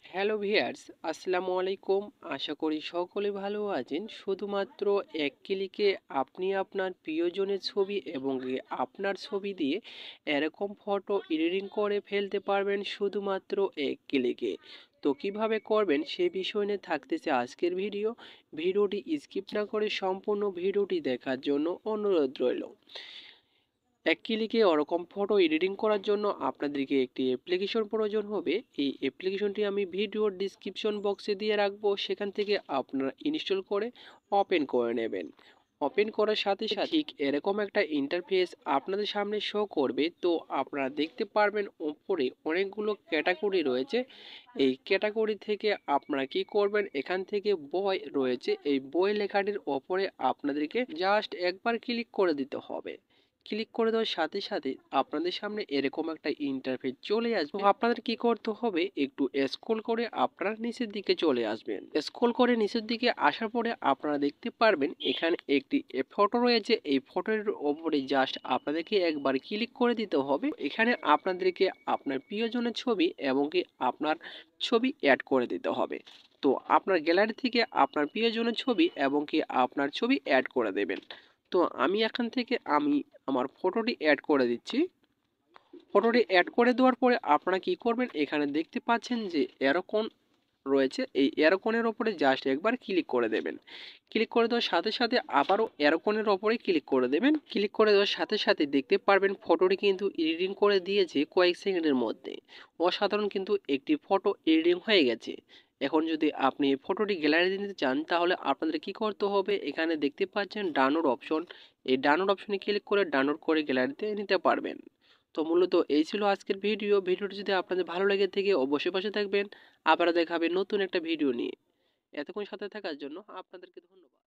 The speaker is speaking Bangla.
হ্যালো ভিয়ার্স, আসসালামু আলাইকুম। আশা করি সকলে ভালো আছেন। শুধুমাত্র এক ক্লিকে আপনি আপনার প্রিয়জনের ছবি এবং আপনার ছবি দিয়ে এরকম ফটো এডিটিং করে ফেলতে পারবেন শুধুমাত্র এক ক্লিকে। তো কিভাবে করবেন সে বিষয় নিয়ে থাকতেছে আজকের ভিডিওটি স্কিপ না করে সম্পূর্ণ ভিডিওটি দেখার জন্য অনুরোধ রইল। এক ক্লিকে ওরকম ফটো এডিটিং করার জন্য আপনাদেরকে একটি অ্যাপ্লিকেশন প্রয়োজন হবে। এই অ্যাপ্লিকেশনটি আমি ভিডিওর ডিসক্রিপশন বক্সে দিয়ে রাখবো, সেখান থেকে আপনারা ইনস্টল করে ওপেন করে নেবেন। ওপেন করার সাথে সাথে ঠিক এরকম একটা ইন্টারফেস আপনাদের সামনে শো করবে। তো আপনারা দেখতে পারবেন ওপরে অনেকগুলো ক্যাটাগরি রয়েছে। এই ক্যাটাগরি থেকে আপনারা কি করবেন, এখান থেকে বই রয়েছে, এই বই লেখাটির ওপরে আপনাদেরকে জাস্ট একবার ক্লিক করে দিতে হবে। ক্লিক করে দেওয়ার সাথে সাথে আপনাদের সামনে এরকম একটা ইন্টারফেস চলে আসবে। তো আপনাদের কি করতে হবে, একটু স্ক্রল করে আপনারা নিচের দিকে চলে আসবেন। স্ক্রল করে নিচের দিকে আসার পরে আপনারা দেখতে পারবেন এখানে একটি ফটো রয়েছে। এই ফটোর ওপরে জাস্ট আপনাদেরকে একবার ক্লিক করে দিতে হবে। এখানে আপনাদেরকে আপনার প্রিয়জনের ছবি এবং কি আপনার ছবি অ্যাড করে দিতে হবে। তো আপনার গ্যালারি থেকে আপনার প্রিয়জনের ছবি এবং কি আপনার ছবি অ্যাড করে দেবেন। তো আমি এখান থেকে আমার ফটোটি অ্যাড করে দিচ্ছি। ফটোটি অ্যাড করে দেওয়ার পরে আপনারা কি করবেন, এখানে দেখতে পাচ্ছেন যে এরোকন রয়েছে, এই এরোকনের ওপরে জাস্ট একবার ক্লিক করে দেবেন। ক্লিক করে দেওয়ার সাথে সাথে আবারও এরোকনের ওপরে ক্লিক করে দেবেন। ক্লিক করে দেওয়ার সাথে সাথে দেখতে পারবেন ফটোটি কিন্তু এডিটিং করে দিয়েছে কয়েক সেকেন্ডের মধ্যে। অসাধারণ কিন্তু একটি ফটো এডিটিং হয়ে গেছে। এখন যদি আপনি ফটোটি গ্যালারিতে নিতে চান তাহলে আপনাদের কি করতে হবে, এখানে দেখতে পাচ্ছেন ডাউনলোড অপশন, এই ডাউনলোড অপশনে ক্লিক করে ডাউনলোড করে গ্যালারিতে নিতে পারবেন। তো মূলত এই ছিল আজকের ভিডিওটি যদি আপনাদের ভালো লেগে থাকে অবশ্যই পাশে থাকবেন। আবার দেখা হবে নতুন একটা ভিডিও নিয়ে। এতক্ষণ সাথে থাকার জন্য আপনাদেরকে ধন্যবাদ।